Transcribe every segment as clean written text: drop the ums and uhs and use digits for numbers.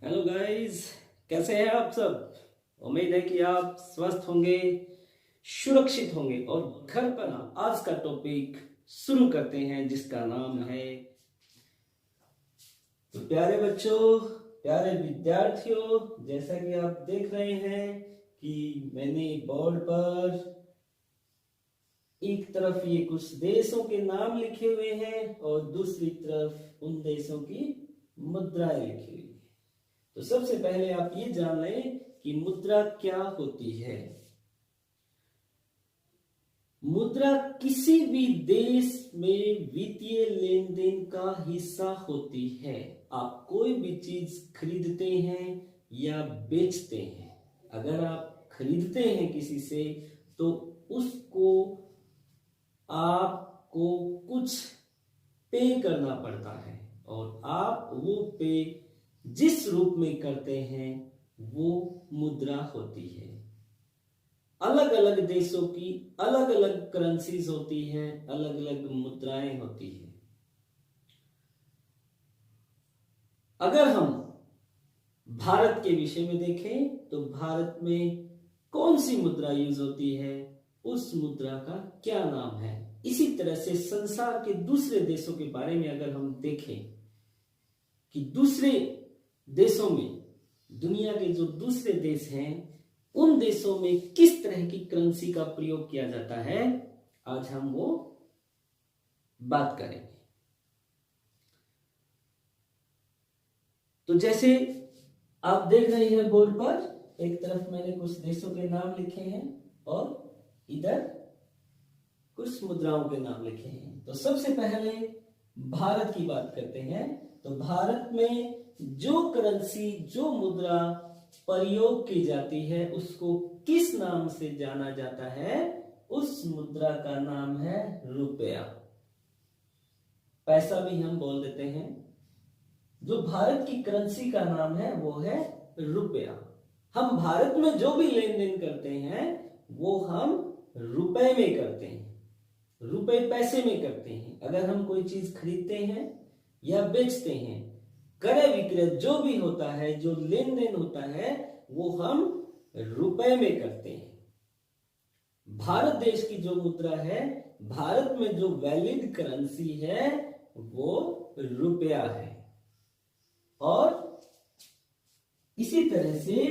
Hello guys, कैसे हैं आप सब। उम्मीद है कि आप स्वस्थ होंगे, सुरक्षित होंगे और घर पर आज का टॉपिक शुरू करते हैं जिसका नाम है। तो प्यारे बच्चों, प्यारे विद्यार्थियों, जैसा कि आप देख रहे हैं कि मैंने बोर्ड पर एक तरफ ये कुछ देशों के नाम लिखे हुए हैं और दूसरी तरफ उन देशों की मुद्राएं लिखी हुई है। तो सबसे पहले आप ये जान लें कि मुद्रा क्या होती है। मुद्रा किसी भी देश में वित्तीय लेन देन का हिस्सा होती है। आप कोई भी चीज खरीदते हैं या बेचते हैं, अगर आप खरीदते हैं किसी से तो उसको आपको कुछ पे करना पड़ता है और आप वो पे जिस रूप में करते हैं वो मुद्रा होती है। अलग अलग देशों की अलग अलग करेंसीज होती हैं, अलग अलग मुद्राएं होती हैं। अगर हम भारत के विषय में देखें तो भारत में कौन सी मुद्रा यूज होती है, उस मुद्रा का क्या नाम है। इसी तरह से संसार के दूसरे देशों के बारे में अगर हम देखें कि दूसरे देशों में, दुनिया के जो दूसरे देश हैं, उन देशों में किस तरह की करेंसी का प्रयोग किया जाता है, आज हम वो बात करेंगे। तो जैसे आप देख रहे हैं बोर्ड पर, एक तरफ मैंने कुछ देशों के नाम लिखे हैं और इधर कुछ मुद्राओं के नाम लिखे हैं। तो सबसे पहले भारत की बात करते हैं। तो भारत में जो करेंसी, जो मुद्रा प्रयोग की जाती है उसको किस नाम से जाना जाता है, उस मुद्रा का नाम है रुपया। पैसा भी हम बोल देते हैं। जो भारत की करेंसी का नाम है वो है रुपया। हम भारत में जो भी लेन देन करते हैं वो हम रुपए में करते हैं, रुपए पैसे में करते हैं। अगर हम कोई चीज खरीदते हैं या बेचते हैं, क्रय विक्रय जो भी होता है, जो लेन देन होता है, वो हम रुपए में करते हैं। भारत देश की जो मुद्रा है, भारत में जो वैलिड करेंसी है वो रुपया है। और इसी तरह से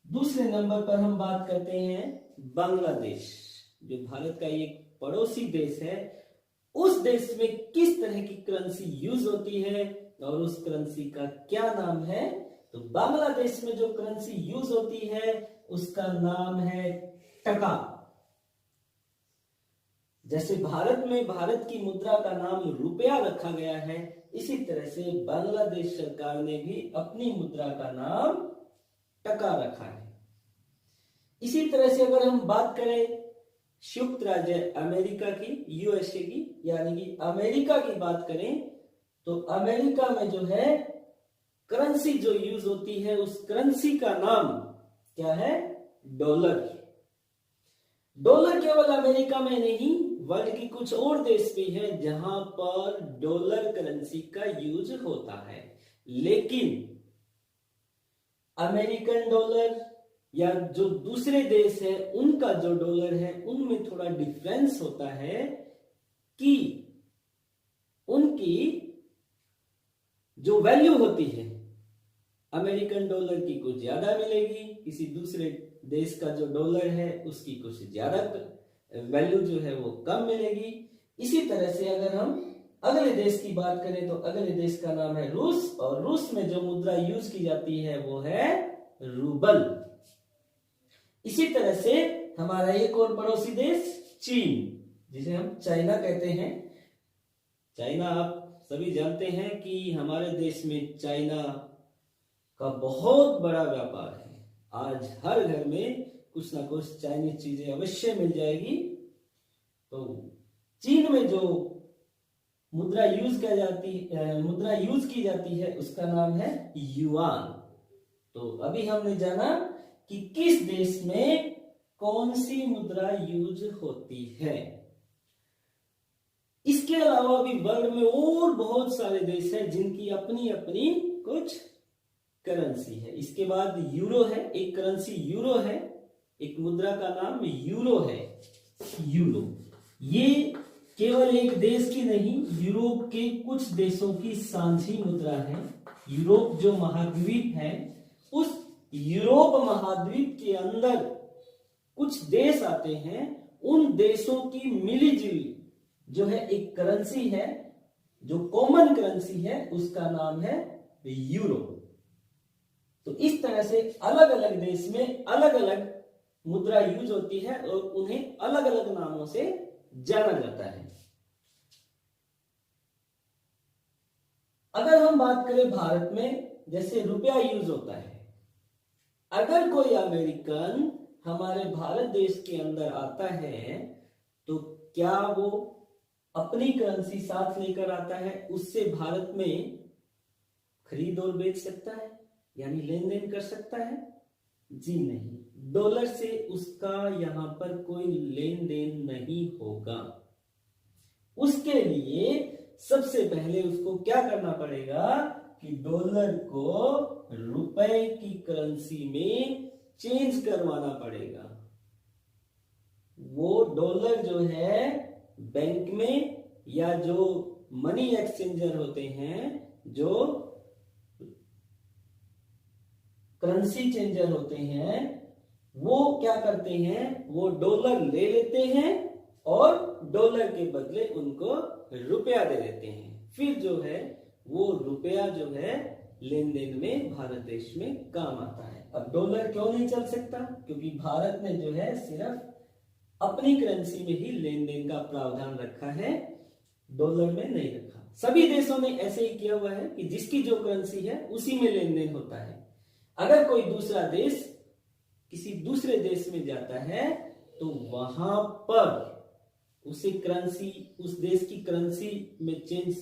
दूसरे नंबर पर हम बात करते हैं बांग्लादेश, जो भारत का एक पड़ोसी देश है। उस देश में किस तरह की करेंसी यूज होती है और उस करेंसी का क्या नाम है। तो बांग्लादेश में जो करेंसी यूज होती है उसका नाम है टका। जैसे भारत में भारत की मुद्रा का नाम रुपया रखा गया है, इसी तरह से बांग्लादेश सरकार ने भी अपनी मुद्रा का नाम टका रखा है। इसी तरह से अगर हम बात करें संयुक्त राज्य अमेरिका की, यूएसए की, यानी कि अमेरिका की बात करें तो अमेरिका में जो है करेंसी जो यूज होती है, उस करेंसी का नाम क्या है, डॉलर। डॉलर केवल अमेरिका में नहीं, वर्ल्ड की कुछ और देश भी है जहां पर डॉलर करेंसी का यूज होता है। लेकिन अमेरिकन डॉलर या जो दूसरे देश है उनका जो डॉलर है उनमें थोड़ा डिफरेंस होता है कि उनकी जो वैल्यू होती है अमेरिकन डॉलर की कुछ ज्यादा मिलेगी, किसी दूसरे देश का जो डॉलर है उसकी कुछ ज्यादा वैल्यू जो है वो कम मिलेगी। इसी तरह से अगर हम अगले देश की बात करें तो अगले देश का नाम है रूस, और रूस में जो मुद्रा यूज की जाती है वो है रूबल। इसी तरह से हमारा एक और पड़ोसी देश चीन, जिसे हम चाइना कहते हैं। चाइना आप सभी जानते हैं कि हमारे देश में चाइना का बहुत बड़ा व्यापार है। आज हर घर में कुछ ना कुछ चाइनीज चीजें अवश्य मिल जाएगी। तो चीन में जो मुद्रा यूज की जाती है उसका नाम है युआन। तो अभी हमने जाना कि किस देश में कौन सी मुद्रा यूज होती है। इसके अलावा भी वर्ल्ड में और बहुत सारे देश हैं जिनकी अपनी अपनी कुछ करेंसी है। इसके बाद यूरो है, एक करेंसी यूरो है, एक मुद्रा का नाम यूरो है। यूरो ये केवल एक देश की नहीं, यूरोप के कुछ देशों की साझी मुद्रा है। यूरोप जो महाद्वीप है, उस यूरोप महाद्वीप के अंदर कुछ देश आते हैं, उन देशों की मिलीजुली जो है एक करेंसी है, जो कॉमन करेंसी है, उसका नाम है यूरो। तो इस तरह से अलग अलग देश में अलग अलग मुद्रा यूज होती है और उन्हें अलग अलग नामों से जाना जाता है। अगर हम बात करें भारत में, जैसे रुपया यूज होता है, अगर कोई अमेरिकन हमारे भारत देश के अंदर आता है तो क्या वो अपनी करेंसी साथ लेकर आता है, उससे भारत में खरीद और बेच सकता है, यानी लेन देन कर सकता है? जी नहीं, डॉलर से उसका यहां पर कोई लेन देन नहीं होगा। उसके लिए सबसे पहले उसको क्या करना पड़ेगा कि डॉलर को रुपए की करेंसी में चेंज करवाना पड़ेगा। वो डॉलर जो है बैंक में या जो मनी एक्सचेंजर होते हैं, जो करेंसी चेंजर होते हैं, वो क्या करते हैं, वो डॉलर ले लेते हैं और डॉलर के बदले उनको रुपया दे देते हैं। फिर जो है वो रुपया जो है लेन देन में भारत देश में काम आता है। अब डॉलर क्यों नहीं चल सकता? क्योंकि भारत ने जो है सिर्फ अपनी करेंसी में ही लेन देन का प्रावधान रखा है, डॉलर में नहीं रखा। सभी देशों ने ऐसे ही किया हुआ है कि जिसकी जो करेंसी है उसी में लेन देन होता है। अगर कोई दूसरा देश किसी दूसरे देश में जाता है तो वहां पर उसे करेंसी, उस देश की करेंसी में चेंज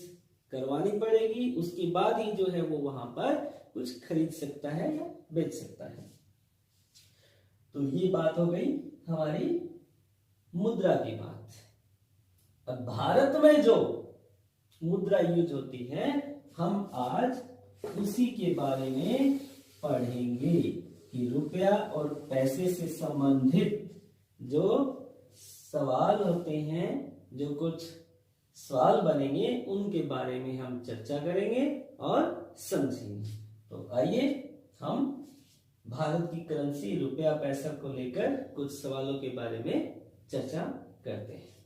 करवानी पड़ेगी, उसके बाद ही जो है वो वहां पर कुछ खरीद सकता है या बेच सकता है। तो ये बात हो गई हमारी मुद्रा की बात। अब भारत में जो मुद्रा यूज होती है, हम आज उसी के बारे में पढ़ेंगे कि रुपया और पैसे से संबंधित जो सवाल होते हैं, जो कुछ सवाल बनेंगे, उनके बारे में हम चर्चा करेंगे और समझेंगे। तो आइए हम भारत की करेंसी रुपया पैसा को लेकर कुछ सवालों के बारे में चर्चा करते हैं।